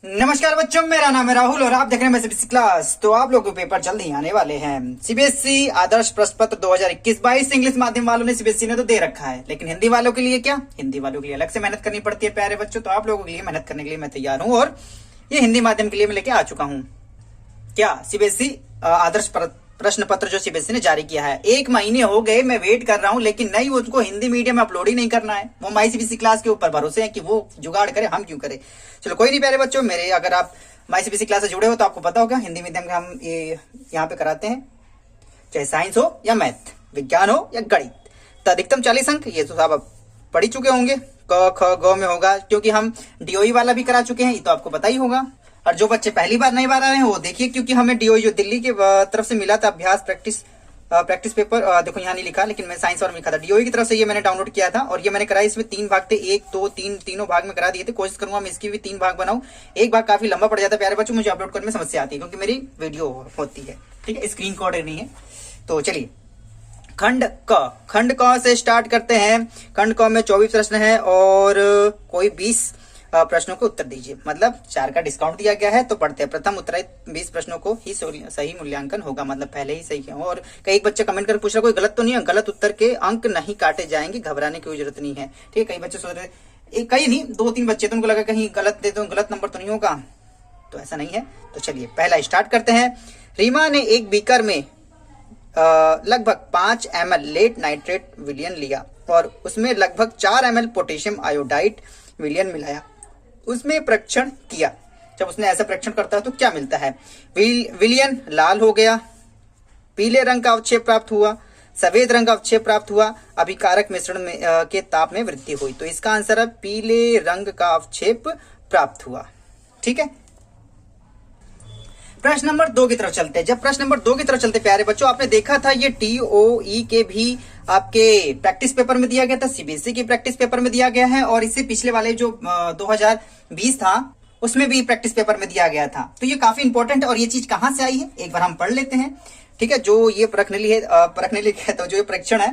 नमस्कार बच्चों, मेरा नाम है राहुल और आप देख रहे हैं सीबीएसई क्लास। तो आप लोगों के पेपर जल्द ही आने वाले हैं। सीबीएसई आदर्श प्रश्न पत्र 2021-22 इंग्लिश माध्यम वालों ने सीबीएसई ने तो दे रखा है, लेकिन हिंदी वालों के लिए क्या? हिंदी वालों के लिए अलग से मेहनत करनी पड़ती है प्यारे बच्चों। तो आप लोगों के लिए मेहनत करने के लिए मैं तैयार हूँ और ये हिंदी माध्यम के लिए मैं लेके आ चुका हूँ। क्या सीबीएसई आदर्श प्रश्न पत्र जो सीबीएसई ने जारी किया है, 1 महीने हो गए मैं वेट कर रहा हूं, लेकिन नहीं, वो उनको हिंदी मीडियम में अपलोड ही नहीं करना है। वो माई सीबीएसई क्लास के ऊपर भरोसे है कि वो जुगाड़ करे, हम क्यों करें। चलो कोई नहीं प्यारे बच्चों, मेरे अगर आप माई सीबीएसई क्लास से जुड़े हो तो आपको पता होगा हिंदी मीडियम का हम ये यहाँ पे कराते हैं, चाहे साइंस हो या मैथ, विज्ञान हो या गणित। तो अधिकतम 40 अंक ये तो आप पढ़ चुके होंगे। क ख ग में होगा, क्योंकि हम डीओई वाला भी करा चुके हैं, ये तो आपको पता ही होगा। और जो बच्चे पहली बार नई बार आ रहे हैं वो देखिए, क्योंकि हमें डीओई जो दिल्ली के तरफ से मिला था अभ्यास प्रैक्टिस पेपर, देखो यहाँ नहीं लिखा लेकिन मैं साइंस और में लिखा था, डीओई की तरफ से ये मैंने डाउनलोड किया था और ये मैंने कराया। इसमें 3 भाग थे, 1 2 3, तीनों भाग में करा दिए थे। कोशिश करूंगा मैं इसकी भी 3 भाग बनाऊं। एक भाग काफी लंबा पड़ जाता है प्यारे बच्चों, मुझे अपलोड करने में समस्या आती है क्योंकि मेरी वीडियो होती है, ठीक है, स्क्रीन रिकॉर्डर नहीं है। तो चलिए खंड क से स्टार्ट करते हैं। खंड क में 24 प्रश्न है और कोई 20 प्रश्नों को उत्तर दीजिए, मतलब 4 का डिस्काउंट दिया गया है। तो पढ़ते हैं। प्रथम उत्तरित 20 प्रश्नों को ही सही मूल्यांकन होगा, मतलब पहले ही सही है। और कई बच्चे कमेंट कर पूछ रहे कोई गलत तो नहीं है? गलत उत्तर के अंक नहीं काटे जाएंगे, घबराने की जरूरत नहीं है, ठीक है। कई बच्चे सोच रहे, कई नहीं 2-3 बच्चे, तो उनको लगा कहीं गलत दे दो, गलत नंबर तो नहीं होगा, तो ऐसा नहीं है। तो चलिए पहला स्टार्ट करते हैं। रीमा ने एक बीकर में लगभग 5 ml लेड नाइट्रेट विलियन लिया और उसमें लगभग 4 ml पोटेशियम आयोडाइड विलियन मिलाया। उसमें परीक्षण किया। जब उसने ऐसा परीक्षण करता है तो क्या मिलता है? विलियन लाल हो गया, पीले रंग का अवक्षेप प्राप्त हुआ, सफेद रंग का अवक्षेप प्राप्त हुआ, अभिकारक मिश्रण में के ताप में वृद्धि हुई। तो इसका आंसर है पीले रंग का अवक्षेप प्राप्त हुआ, ठीक है। प्रश्न नंबर 2 की तरफ चलते हैं। जब प्रश्न नंबर 2 की तरफ चलते प्यारे बच्चों, आपने देखा था ये टीओई के भी आपके प्रैक्टिस पेपर में दिया गया था, सीबीएसई के प्रैक्टिस पेपर में दिया गया है और इससे पिछले वाले जो 2020 था उसमें भी प्रैक्टिस पेपर में दिया गया था। तो ये काफी इंपॉर्टेंट है। और ये चीज कहां से आई है एक बार हम पढ़ लेते हैं, ठीक है। जो ये परखने लिए तो जो ये परीक्षण है,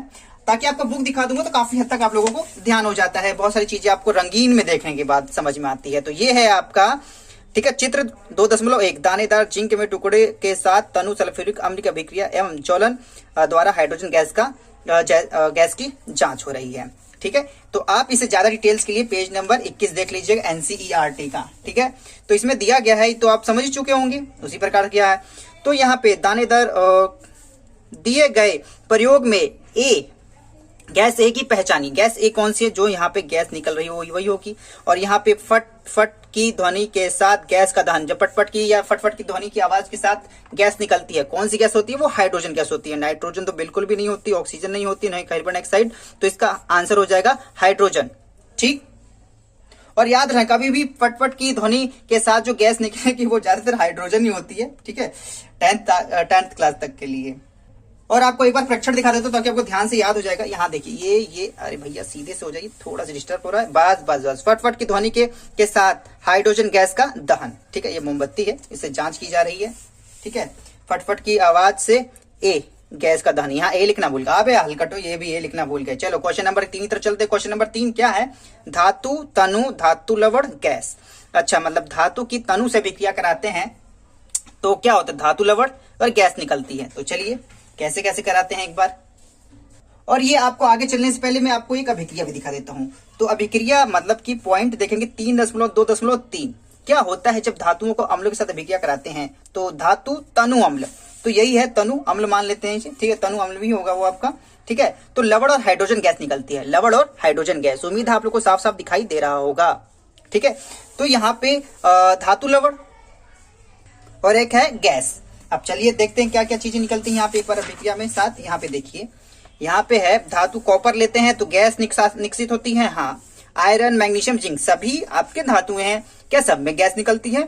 ताकि आपको बुक दिखा दूंगा तो काफी हद तक आप लोगों को ध्यान हो जाता है। बहुत सारी चीजें आपको रंगीन में देखने के बाद समझ में आती है। तो ये है आपका, ठीक है, चित्र 2.1। दानेदार जिंक में टुकड़े के साथ तनु सल्फ्यूरिक अम्ल की अभिक्रिया एवं ज्वलन द्वारा हाइड्रोजन गैस की जांच हो रही है, ठीक है। तो आप इसे ज्यादा डिटेल्स के लिए पेज नंबर 21 देख लीजिएगा एनसीईआरटी का, ठीक है। तो इसमें दिया गया है, तो आप समझ चुके होंगे उसी प्रकार किया है। तो यहाँ पे दानेदार दिए गए प्रयोग में गैस ए की पहचानी। गैस ए कौन सी है? जो यहाँ पे गैस निकल रही है वही होगी। और यहाँ पे फट फट की ध्वनि के साथ गैस का दहन, जब पटपट की या फटफट की ध्वनि की आवाज के साथ गैस निकलती है, कौन सी गैस होती है? वो हाइड्रोजन गैस होती है। नाइट्रोजन तो बिल्कुल भी नहीं होती, ऑक्सीजन नहीं होती, नहीं कार्बन डाइऑक्साइड। तो इसका आंसर हो जाएगा हाइड्रोजन, ठीक। और याद रहे कभी भी फटफट की ध्वनि के साथ जो गैस निकलेगी वो ज्यादातर हाइड्रोजन ही होती है, ठीक है, 10th क्लास तक के लिए। और आपको एक बार परीक्षण दिखा देता हूं ताकि आपको ध्यान से याद हो जाएगा। यहाँ देखिए ये अरे भैया सीधे से हो जाइए, थोड़ा सा डिस्टर्ब हो रहा है। बस फटफट की ध्वनि के साथ हाइड्रोजन गैस का दहन, ठीक है। ये मोमबत्ती है, इससे जांच की जा रही है, ठीक है। फटफट की आवाज से ए गैस का दहन, यहाँ ए लिखना भूल गया, अबे हलकटो ये भी ए लिखना भूल गए। चलो क्वेश्चन नंबर 3 की तरफ चलते। क्वेश्चन नंबर 3 क्या है? धातु तनु धातु लवण गैस। अच्छा, मतलब धातु की तनु से विक्रिया कराते हैं तो क्या होता है? धातु लवण और गैस निकलती है। तो चलिए कैसे कैसे कराते हैं एक बार। और ये आपको आगे चलने से पहले मैं आपको एक अभिक्रिया भी दिखा देता हूं। तो अभिक्रिया मतलब कि पॉइंट देखेंगे 3.2.3। क्या होता है जब धातुओं को अम्लों के साथ अभिक्रिया कराते हैं? तो धातु तनु अम्ल, तो यही है तनु अम्ल मान लेते हैं इसे, ठीक है। तनु अम्ल भी होगा वो आपका, ठीक है। तो लवण और हाइड्रोजन गैस निकलती है, लवण और हाइड्रोजन गैस। उम्मीद है आप लोग को साफ साफ दिखाई दे रहा होगा, ठीक है। तो यहाँ पे धातु लवण और एक है गैस। अब चलिए देखते हैं क्या क्या चीजें निकलती हैं यहाँ पे एक बार अभिक्रिया में साथ। यहाँ पे देखिए, यहाँ पे है धातु कॉपर लेते हैं तो गैस निकसित होती है, हाँ। आयरन मैग्नीशियम जिंक सभी आपके धातुएं हैं, क्या सब में गैस निकलती है?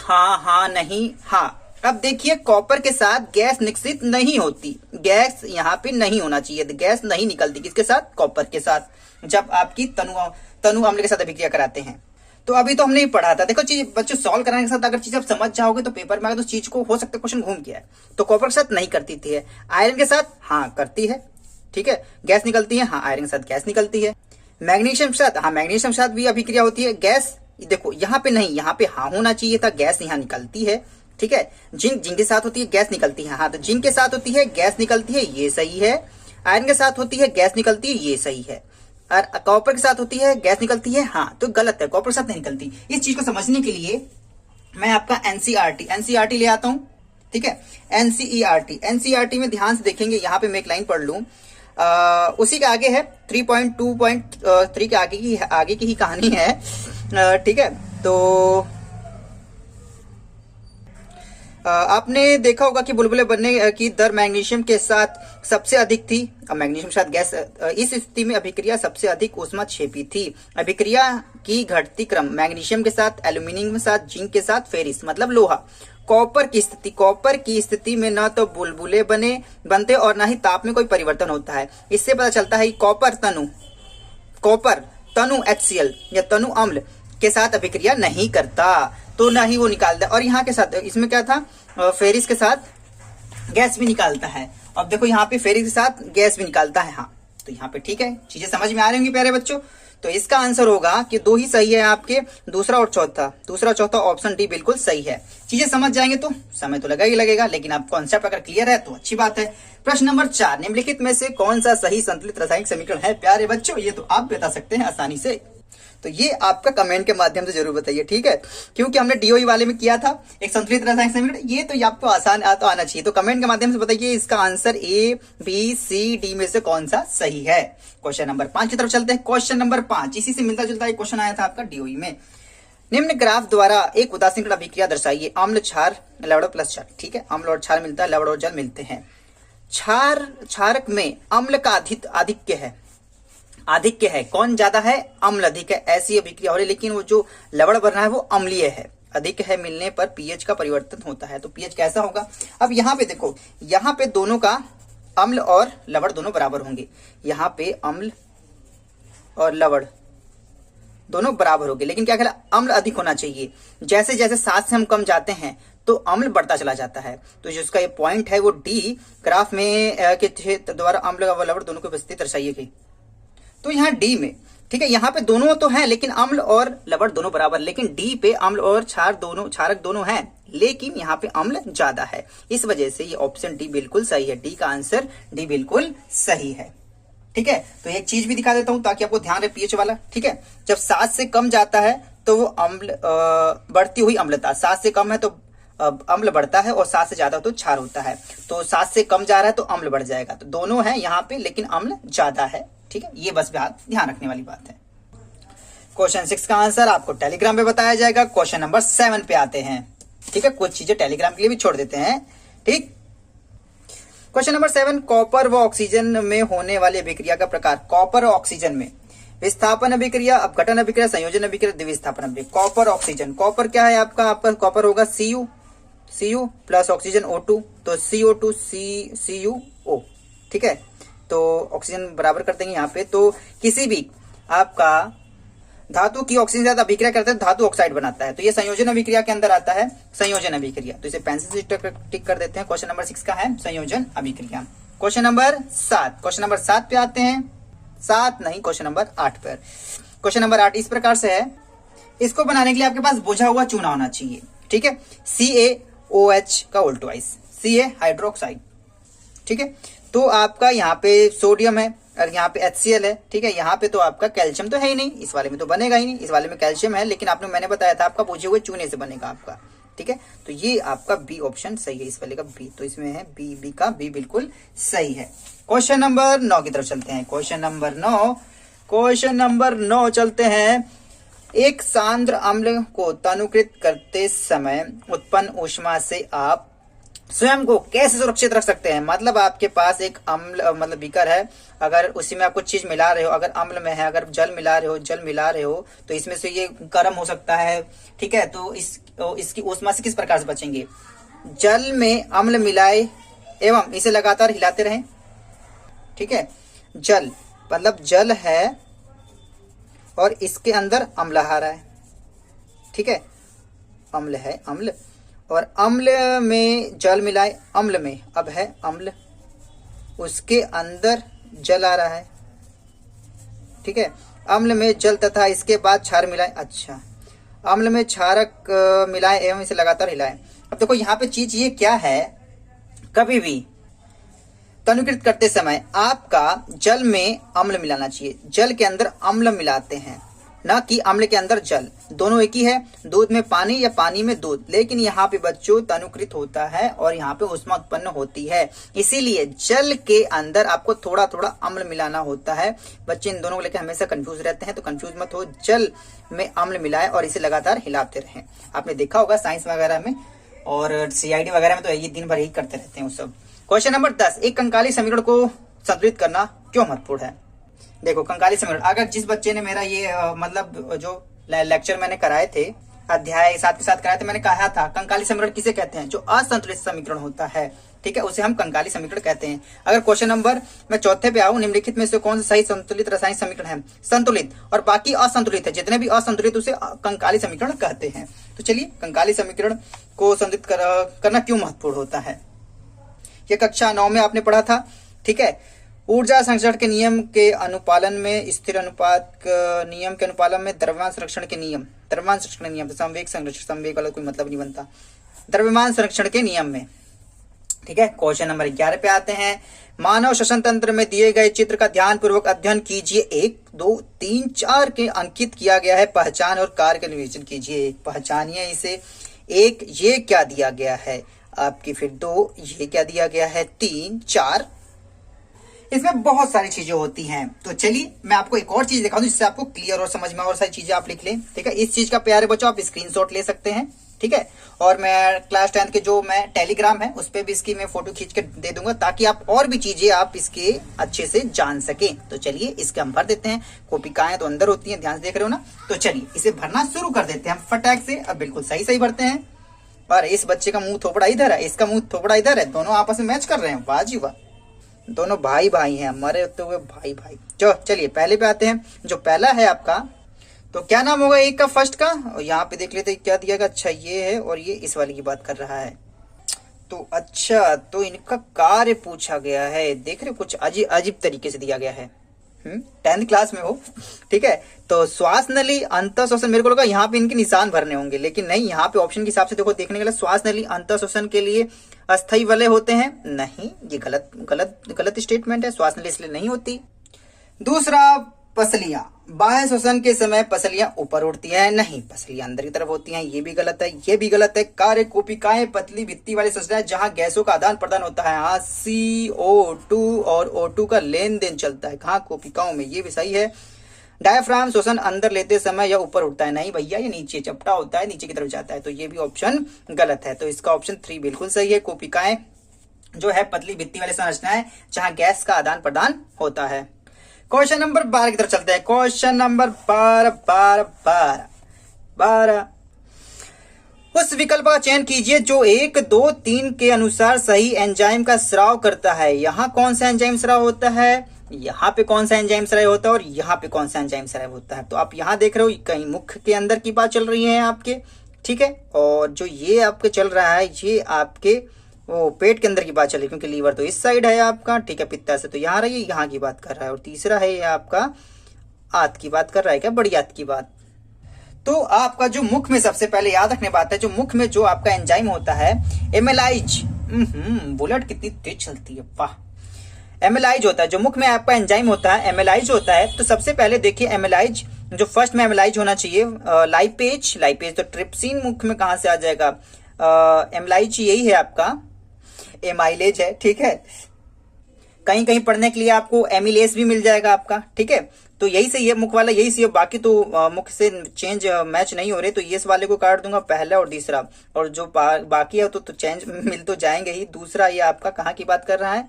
हाँ नहीं हाँ। अब देखिए कॉपर के साथ गैस निकसित नहीं होती, गैस यहाँ पे नहीं होना चाहिए, गैस नहीं निकलती किसके साथ? कॉपर के साथ, जब आपकी तनु अम्ल के साथ अभिक्रिया कराते हैं। तो अभी तो हमने ही पढ़ा था, देखो चीज बच्चों सॉल्व कराने के साथ अगर चीज आप समझ जाओगे तो पेपर में आगे तो चीज को हो सकता है क्वेश्चन घूम गया है। तो कॉपर के साथ नहीं करती थी, आयरन के साथ हाँ करती है, ठीक है। गैस निकलती है, हाँ आयरन के साथ गैस निकलती है। मैग्नीशियम के साथ, हाँ मैग्नीशियम के साथ भी अभिक्रिया होती है, गैस देखो यहाँ पे नहीं, यहाँ पे हाँ होना चाहिए था, गैस यहाँ निकलती है, ठीक है। जिंक जिंक के साथ होती है गैस निकलती है, हाँ तो जिंक के साथ होती है गैस निकलती है, ये सही है। आयरन के साथ होती है गैस निकलती है, ये सही है। और कॉपर के साथ होती है गैस निकलती है, हाँ तो गलत है, कॉपर के साथ नहीं निकलती। इस चीज को समझने के लिए मैं आपका एनसीईआरटी ले आता हूं, ठीक है। एनसीईआरटी में ध्यान से देखेंगे, यहाँ पे मैं एक लाइन पढ़ लूं, उसी के आगे है 3.2.3 के आगे की ही कहानी है, ठीक है। तो आपने देखा होगा कि बुलबुले बनने की दर मैग्नीशियम के साथ सबसे अधिक थी। अब मैग्नीशियम के साथ गैस, इस स्थिति में अभिक्रिया सबसे अधिक ऊष्माक्षेपी थी। अभिक्रिया की घटती क्रम मैग्नीशियम के साथ, एल्यूमिनियम के साथ, जिंक के साथ, फेरिस मतलब लोहा। कॉपर की स्थिति में न तो बुलबुले बनते और न ही ताप में कोई परिवर्तन होता है। इससे पता चलता है कि कॉपर तनु HCl या तनु अम्ल के साथ अभिक्रिया नहीं करता, तो ना ही वो निकालता है। और यहाँ के साथ इसमें क्या था, फेरिस के साथ गैस भी निकालता है। अब देखो यहाँ पे फेरिस के साथ गैस भी निकालता है, हाँ तो यहाँ पे ठीक है, चीजें समझ में आ रही होंगी प्यारे बच्चों। तो इसका आंसर होगा कि 2 ही सही है आपके, दूसरा चौथा ऑप्शन डी बिल्कुल सही है। चीजें समझ जाएंगे तो समय तो लगा ही लगेगा, लेकिन आप कॉन्सेप्ट अगर क्लियर है तो अच्छी बात है। प्रश्न नंबर 4, निम्नलिखित में से कौन सा सही संतुलित रासायनिक समीकरण है प्यारे बच्चों? ये तो आप बता सकते हैं आसानी से, तो ये आपका कमेंट के माध्यम से जरूर बताइए, ठीक है। क्योंकि हमने डीओई वाले में किया था एक संतुलित रासायनिक समीकरण, ये तो आपको आसान तो आना चाहिए। तो कमेंट के माध्यम से बताइए इसका answer A, B, C, D में से कौन सा सही है। क्वेश्चन नंबर 5 की तरफ चलते हैं। क्वेश्चन नंबर 5 इसी से मिलता जुलता एक क्वेश्चन आया था आपका डीओई में। निम्न ग्राफ द्वारा एक उदासीन अभिक्रिया दर्शाइए। अम्ल, क्षार, लवण प्लस क्षार, ठीक है। अम्ल और क्षार मिलता है, लवण और जल मिलते हैं। क्षारक में अम्ल का आधिक्य है, कौन ज्यादा है? अम्ल अधिक है, ऐसी अभिक्रिया हो रही है। लेकिन वो जो लवण बन रहा है वो अम्लीय है, अधिक है, मिलने पर पीएच का परिवर्तन होता है। तो पीएच कैसा होगा? अब यहाँ पे देखो, यहाँ पे दोनों का अम्ल और लवण दोनों बराबर होंगे। यहाँ पे अम्ल और लवण दोनों बराबर होंगे, लेकिन क्या कहला, अम्ल अधिक होना चाहिए। जैसे जैसे 7 से हम कम जाते हैं तो अम्ल बढ़ता चला जाता है। तो जिसका ये पॉइंट है वो डी ग्राफ में के द्वारा अम्ल और लवण दोनों की उपस्थिति दर्शाइए गई। तो यहाँ डी में, ठीक है, यहाँ पे दोनों तो हैं लेकिन अम्ल और लवण दोनों बराबर, लेकिन डी पे अम्ल और क्षारक दोनों हैं, लेकिन यहाँ पे अम्ल ज्यादा है। इस वजह से ये ऑप्शन डी बिल्कुल सही है। डी का आंसर डी बिल्कुल सही है, ठीक है। तो एक चीज भी दिखा देता हूं ताकि आपको ध्यान रहे पीएच वाला, ठीक है। जब 7 से कम जाता है तो वो अम्ल, बढ़ती हुई अम्लता, 7 से कम है तो अम्ल बढ़ता है और 7 से ज्यादा तो क्षार होता है। तो 7 से कम जा रहा है तो अम्ल बढ़ जाएगा। तो दोनों है यहाँ पे, लेकिन अम्ल ज्यादा है, ठीक है। ये बस ध्यान रखने वाली बात है। क्वेश्चन 6 का आंसर आपको टेलीग्राम पे बताया जाएगा। क्वेश्चन नंबर 7 पे आते हैं, ठीक है। कुछ चीजें टेलीग्राम के लिए भी छोड़ देते हैं, ठीक। क्वेश्चन नंबर 7, कॉपर व ऑक्सीजन में होने वाली अभिक्रिया का प्रकार। कॉपर और ऑक्सीजन में विस्थापन अभिक्रिया, अपघटन अभिक्रिया, संयोजन अभिक्रिया, द्विविस्थापन अभिक्रिया। कॉपर ऑक्सीजन, कॉपर क्या है आपका कॉपर होगा Cu प्लस ऑक्सीजन O2, तो CO2 CuO, ठीक है। तो ऑक्सीजन बराबर कर देंगे यहाँ पे। तो किसी भी आपका धातु की ऑक्सीजन के साथ अभिक्रिया करते हैं, धातु ऑक्साइड बनाता है। तो ये संयोजन अभिक्रिया के अंदर आता है, संयोजन अभिक्रिया। तो इसे पेंसिल से टिक कर देते हैं। क्वेश्चन नंबर 6 का है संयोजन अभिक्रिया। क्वेश्चन नंबर 7 पे आते हैं। 7 नहीं, क्वेश्चन नंबर 8 पर। क्वेश्चन नंबर 8 इस प्रकार से है, इसको बनाने के लिए आपके पास बुझा हुआ चूना होना चाहिए, ठीक है। CaOH का उल्टवाइज, Ca हाइड्रोक्साइड, ठीक है। तो आपका यहाँ पे सोडियम है और यहाँ पे HCl है, ठीक है। यहाँ पे तो आपका कैल्शियम तो है ही नहीं, इस वाले में तो बनेगा ही नहीं। इस वाले में कैल्शियम है, लेकिन मैंने बताया था आपका बुझे हुए चूने से बनेगा आपका, ठीक है। तो ये आपका बी ऑप्शन सही है, इस वाले का बी। तो इसमें है बी का बी बिल्कुल सही है। क्वेश्चन नंबर 9 की तरफ चलते हैं। क्वेश्चन नंबर 9 चलते हैं। एक सांद्र अम्ल को तनुकृत करते समय उत्पन्न ऊष्मा से आप स्वयं को कैसे सुरक्षित रख सकते हैं? मतलब आपके पास एक अम्ल मतलब बीकर है, अगर उसी में आप कुछ चीज मिला रहे हो, अगर अम्ल में है, अगर जल मिला रहे हो तो इसमें से ये गर्म हो सकता है, ठीक है। तो इसकी ऊष्मा से किस प्रकार से बचेंगे? जल में अम्ल मिलाए एवं इसे लगातार हिलाते रहें, ठीक है। जल मतलब जल है और इसके अंदर अम्ल आ रहा है, ठीक है। अम्ल है, अम्ल और अम्ल में जल मिलाए, अम्ल में अब है अम्ल, उसके अंदर जल आ रहा है, ठीक है। अम्ल में जल तथा इसके बाद क्षार मिलाए। अच्छा, अम्ल में क्षारक मिलाएं एवं इसे लगातार हिलाएं। अब देखो यहाँ पे चीज ये क्या है, कभी भी तनुकृत करते समय आपका जल में अम्ल मिलाना चाहिए। जल के अंदर अम्ल मिलाते हैं, ना कि अम्ल के अंदर जल, दोनों एक ही है। दूध में पानी या पानी में दूध, लेकिन यहाँ पे बच्चों तनुकृत होता है और यहाँ पे ऊष्मा उत्पन्न होती है, इसीलिए जल के अंदर आपको थोड़ा थोड़ा अम्ल मिलाना होता है। बच्चे इन दोनों को लेकर हमेशा कंफ्यूज रहते हैं, तो कंफ्यूज मत हो, जल में अम्ल मिलाए और इसे लगातार हिलाते रहें। आपने देखा होगा साइंस वगैरह में और CID वगैरह में तो ये दिन भर ही करते रहते हैं वो सब। क्वेश्चन नंबर 10, एक कंकाली समीकरण को संतुलित करना क्यों महत्वपूर्ण है। देखो कंकाली समीकरण, अगर जिस बच्चे ने मेरा ये मतलब जो लेक्चर मैंने कराए थे, अध्याय साथ के साथ कराए थे, मैंने कहा था कंकाली समीकरण किसे कहते हैं, जो असंतुलित समीकरण होता है, ठीक है, उसे हम कंकाली समीकरण कहते हैं। अगर क्वेश्चन नंबर मैं चौथे पे आऊं, निम्नलिखित में से कौन सा सही संतुलित रासायनिक समीकरण है, संतुलित, और बाकी असंतुलित है, जितने भी असंतुलित उसे कंकाली समीकरण कहते हैं। तो चलिए कंकाली समीकरण को संतुलित करना क्यों महत्वपूर्ण होता है, ये कक्षा 9 में आपने पढ़ा था, ठीक है। ऊर्जा संरक्षण के नियम के अनुपालन में, स्थिर अनुपात नियम के अनुपालन में, द्रव्यमान संरक्षण के नियम, द्रव्यमान संरक्षण के नियम, संवेग संरक्षण, संवेग वाला कोई मतलब नहीं बनता, द्रव्यमान संरक्षण के नियम में, ठीक है। क्वेश्चन नंबर 11 पे आते हैं। मानव श्वसन तंत्र में दिए गए चित्र का ध्यान पूर्वक अध्ययन कीजिए। 1, 2, 3, 4 के अंकित किया गया है, पहचान और कार्य का निवेदन कीजिए। पहचानिए इसे। 1 ये क्या दिया गया है आपकी, फिर 2 ये क्या दिया गया है, 3, 4, इसमें बहुत सारी चीजें होती हैं। तो चलिए मैं आपको एक और चीज दिखा दूं जिससे आपको क्लियर और समझ में और सारी चीजें आप लिख लें, ठीक है। इस चीज का प्यारे बच्चों आप स्क्रीनशॉट ले सकते हैं, ठीक है। और मैं क्लास 10 के जो मैं टेलीग्राम है उस पर भी इसकी मैं फोटो खींच के दे दूंगा, ताकि आप और भी चीजें आप इसके अच्छे से जान सके। तो चलिए इसके हम भर देते हैं। कोपिकाएं तो अंदर होती हैं, ध्यान से देख रहे हो ना। तो चलिए इसे भरना शुरू कर देते हैं हम फटाक से। अब बिल्कुल सही सही भरते हैं। और इस बच्चे का मुंह थोपड़ा इधर है, इसका मुंह थोपड़ा इधर है, दोनों आपस में मैच कर रहे हैं, वाह जी वाह, दोनों भाई भाई हैं, मरे होते हुए भाई भाई। चलिए पहले पे आते हैं। जो पहला है आपका, तो क्या नाम होगा एक का, फर्स्ट का, और यहाँ पे देख लेते क्या दिया गया। अच्छा ये है और ये इस वाली की बात कर रहा है। तो अच्छा, तो इनका कार्य पूछा गया है, देख रहे कुछ अजीब तरीके से दिया गया है। 10th क्लास में हो, ठीक है। तो श्वास नली अंतः श्वसन, मेरे को लगा यहाँ पे इनके निशान भरने होंगे, लेकिन नहीं, यहाँ पे ऑप्शन के हिसाब से देखो देखने के लिए श्वास नली अंतः श्वसन के लिए अस्थायी वलय होते हैं। नहीं, ये गलत गलत गलत स्टेटमेंट है, श्वास नली इसलिए नहीं होती। दूसरा, पसलियां, बाह्य श्वसन के समय पसलियां ऊपर उठती हैं, नहीं, पसलियां अंदर की तरफ होती हैं, ये भी गलत है, ये भी गलत है। कार्य कोपिकाएं पतली भित्ति वाली संरचना जहां गैसों का आदान प्रदान होता है, हाँ, CO2 और O2 का लेन देन चलता है, कहाँ, कोपिकाओं में, ये भी सही है। डायफ्राम श्वसन अंदर लेते समय या ऊपर उठता है, नहीं भैया, ये नीचे चपटा होता है, नीचे की तरफ जाता है, तो ये भी ऑप्शन गलत है। तो इसका ऑप्शन 3 बिल्कुल सही है। कोपिकाएं जो है पतली भित्ति वाली संरचना है जहां गैस का आदान प्रदान होता है। क्वेश्चन नंबर 12 की तरफ चलते हैं। क्वेश्चन नंबर 12 उस विकल्प का चयन कीजिए जो 1, 2, 3 के अनुसार सही एंजाइम का स्राव करता है। यहाँ कौन सा एंजाइम स्राव होता है, यहाँ पे कौन सा एंजाइम स्राव होता है, और यहाँ पे कौन सा एंजाइम स्राव होता है। तो आप यहाँ देख रहे हो कहीं मुख्य के अंदर की बात चल रही है आपके, ठीक है, और जो ये आपके चल रहा है ये आपके वो पेट के अंदर की बात चल रही है, क्योंकि लीवर तो इस साइड है आपका, ठीक है, पित्ताशय तो यहाँ रही है, यहाँ की बात कर रहा है। और तीसरा है ये आपका आंत की बात कर रहा है, क्या, बड़ी आंत की बात। तो आपका जो मुख में, सबसे पहले याद रखने बात है, जो मुख में जो आपका एंजाइम होता है एमेलाइज, बुलेट कितनी तेज चलती है, वाह, एमेलाइज होता है, जो मुख में आपका एंजाइम होता है एमेलाइज होता है। तो सबसे पहले देखिए एमेलाइज, जो फर्स्ट में एमेलाइज होना चाहिए, लाइपेज, लाइपेज तो ट्रिप्सिन मुख में कहां से आ जाएगा, एमेलाइज यही है आपका, एमाइलेज है, ठीक है। कहीं कहीं पढ़ने के लिए आपको एमिलेज भी मिल जाएगा आपका, ठीक है। तो यही से ये मुख वाला यही से, बाकी तो मुख से चेंज मैच नहीं हो रहे, तो ये इस वाले को काट दूंगा, पहला और तीसरा, और जो बाकी है तो चेंज मिल तो जाएंगे ही। दूसरा ये आपका कहाँ की बात कर रहा है,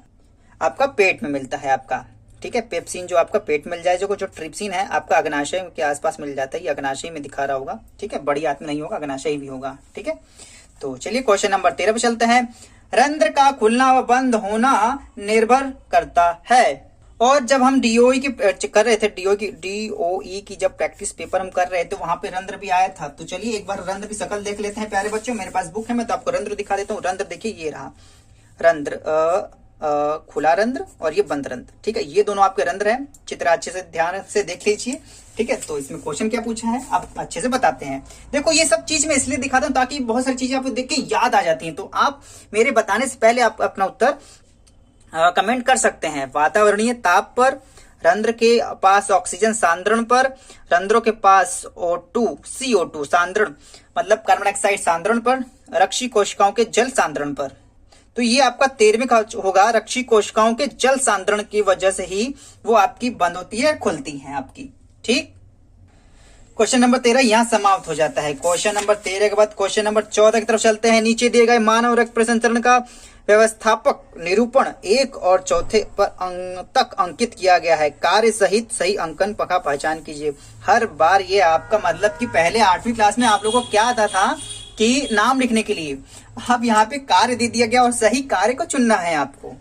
आपका पेट में मिलता है आपका, ठीक है। पेप्सिन जो आपका पेट मिल जाए, जो ट्रिप्सिन है आपका अग्नाशय के आसपास मिल जाता है, ये अग्नाशय में दिखा रहा होगा, ठीक है, बड़ी आंत में नहीं होगा, अग्नाशय भी होगा, ठीक है। तो चलिए क्वेश्चन नंबर 13 पे चलते हैं। रंध्र का खुलना व बंद होना निर्भर करता है। और जब हम डीओई की कर रहे थे, डीओई की जब प्रैक्टिस पेपर हम कर रहे थे, वहां पे रंध्र भी आया था। तो चलिए एक बार रंध्र की शक्ल देख लेते हैं प्यारे बच्चों। मेरे पास बुक है, मैं तो आपको रंध्र दिखा देता हूँ। रंध्र देखिए, ये रहा रंध्र, खुला रंध्र और ये बंद रंध्र। ठीक है, ये दोनों आपके रंध्र हैं। चित्र अच्छे से ध्यान से देख लीजिए। ठीक है, तो इसमें क्वेश्चन क्या पूछा है आप अच्छे से बताते हैं। देखो ये सब चीज मैं इसलिए दिखाता हूँ ताकि बहुत सारी चीजें आपको देख के याद आ जाती हैं, तो आप मेरे बताने से पहले आप अपना उत्तर कमेंट कर सकते हैं। वातावरणीय ताप पर, रंध्र के पास ऑक्सीजन सांद्रण पर, रंध्रों के पास O2 CO2 सांद्रण मतलब कार्बन डाइऑक्साइड सांद्रण पर, रक्षी कोशिकाओं के जल सांद्रण पर। तो ये आपका 13वें का होगा। रक्षी कोशिकाओं के जल सांद्रण की वजह से ही वो आपकी बंद होती है, खुलती है आपकी। ठीक, क्वेश्चन नंबर 13 यहाँ समाप्त हो जाता है। क्वेश्चन नंबर 13 के बाद क्वेश्चन नंबर 14 की तरफ चलते हैं। नीचे दिए गए मानव रक्त प्रसंचरण का व्यवस्थापक निरूपण 1 और 4 पर तक अंकित किया गया है। कार्य सहित सही अंकन का पहचान कीजिए। हर बार ये आपका मतलब कि पहले 8वीं क्लास में आप लोगों को क्या आता था कि नाम लिखने के लिए, अब यहाँ पे कार्य दे दिया गया और सही कार्य को चुनना है आपको।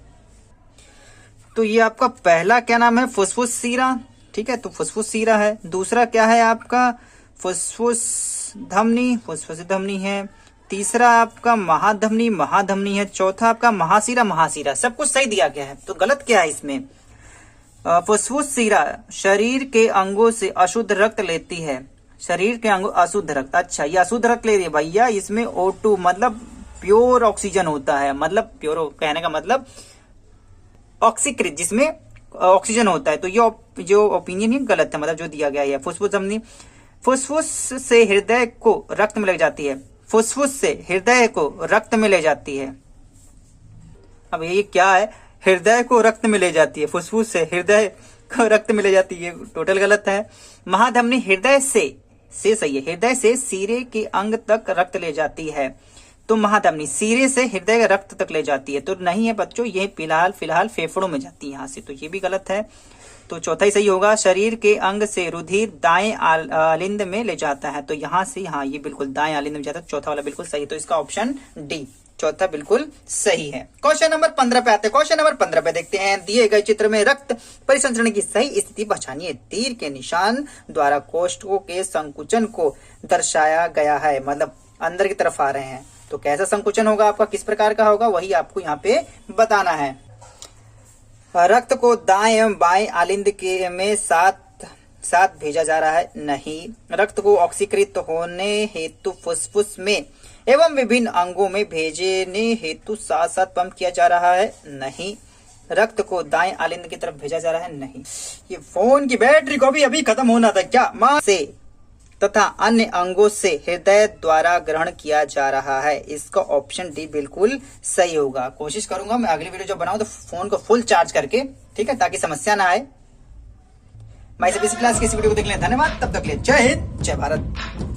तो ये आपका पहला क्या नाम है, फुसफुस सीरा। ठीक है, तो फुसफुस सीरा है। दूसरा क्या है आपका, फुसफुस धमनी, फुसफुस धमनी है। तीसरा आपका महाधमनी, महाधमनी है। चौथा आपका महासीरा, महासीरा। सब कुछ सही दिया गया है, तो गलत क्या है इसमें। फुसफुस सीरा शरीर के अंगों से अशुद्ध रक्त लेती है। शरीर के अंगों अशुद्ध रक्त, अच्छा ये अशुद्ध रक्त ले रही है भैया। इसमें O2 मतलब प्योर ऑक्सीजन होता है, मतलब प्योर कहने का मतलब ऑक्सीकृत, जिसमें ऑक्सीजन होता है। तो ये जो ओपिनियन है गलत है, मतलब जो दिया गया है। फुसफुस धमनी, फुसफुस से हृदय को रक्त में ले जाती है। फुसफुस से हृदय को रक्त में ले जाती है। अब ये क्या है, हृदय को रक्त में ले जाती है, फुसफुस से हृदय को रक्त में ले जाती है, टोटल गलत है। महाधमनी हृदय से सही है, हृदय से सिरे के अंग तक रक्त ले जाती है। तो महाधमनी सिरे से हृदय रक्त तक ले जाती है, तो नहीं है बच्चों, ये फिलहाल फेफड़ों में जाती है यहाँ से, तो ये भी गलत है। तो चौथा ही सही होगा। शरीर के अंग से रुधिर दाएं आलिंद में ले जाता है, तो यहाँ से हाँ ये बिल्कुल दाएं आलिंद में जाता है। चौथा वाला बिल्कुल सही, तो इसका ऑप्शन डी चौथा बिल्कुल सही है। क्वेश्चन नंबर 15 पे आते हैं। क्वेश्चन नंबर 15 पे देखते हैं, दिए गए चित्र में रक्त परिसंचरण की सही स्थिति पहचानिए। तीर के निशान द्वारा कोष्ठकों के संकुचन को दर्शाया गया है, मतलब अंदर की तरफ आ रहे हैं। तो कैसा संकुचन होगा आपका, किस प्रकार का होगा, वही आपको यहाँ पे बताना है। रक्त को दाएं एवं बाएं आलिंद के में साथ भेजा जा रहा है, नहीं। रक्त को ऑक्सीकृत होने हेतु फुसफुस में एवं विभिन्न अंगों में भेजने हेतु साथ साथ पंप किया जा रहा है, नहीं। रक्त को दाएं आलिंद की तरफ भेजा जा रहा है, नहीं। ये फोन की बैटरी को भी अभी खत्म होना था क्या। मां से तथा अन्य अंगों से हृदय द्वारा ग्रहण किया जा रहा है, इसका ऑप्शन डी बिल्कुल सही होगा। कोशिश करूंगा मैं अगली वीडियो जब बनाऊं तो फोन को फुल चार्ज करके, ठीक है, ताकि समस्या ना आए। माई सीबीएसई क्लास की इस वीडियो को देखने धन्यवाद। तब तक के लिए जय हिंद, जय भारत।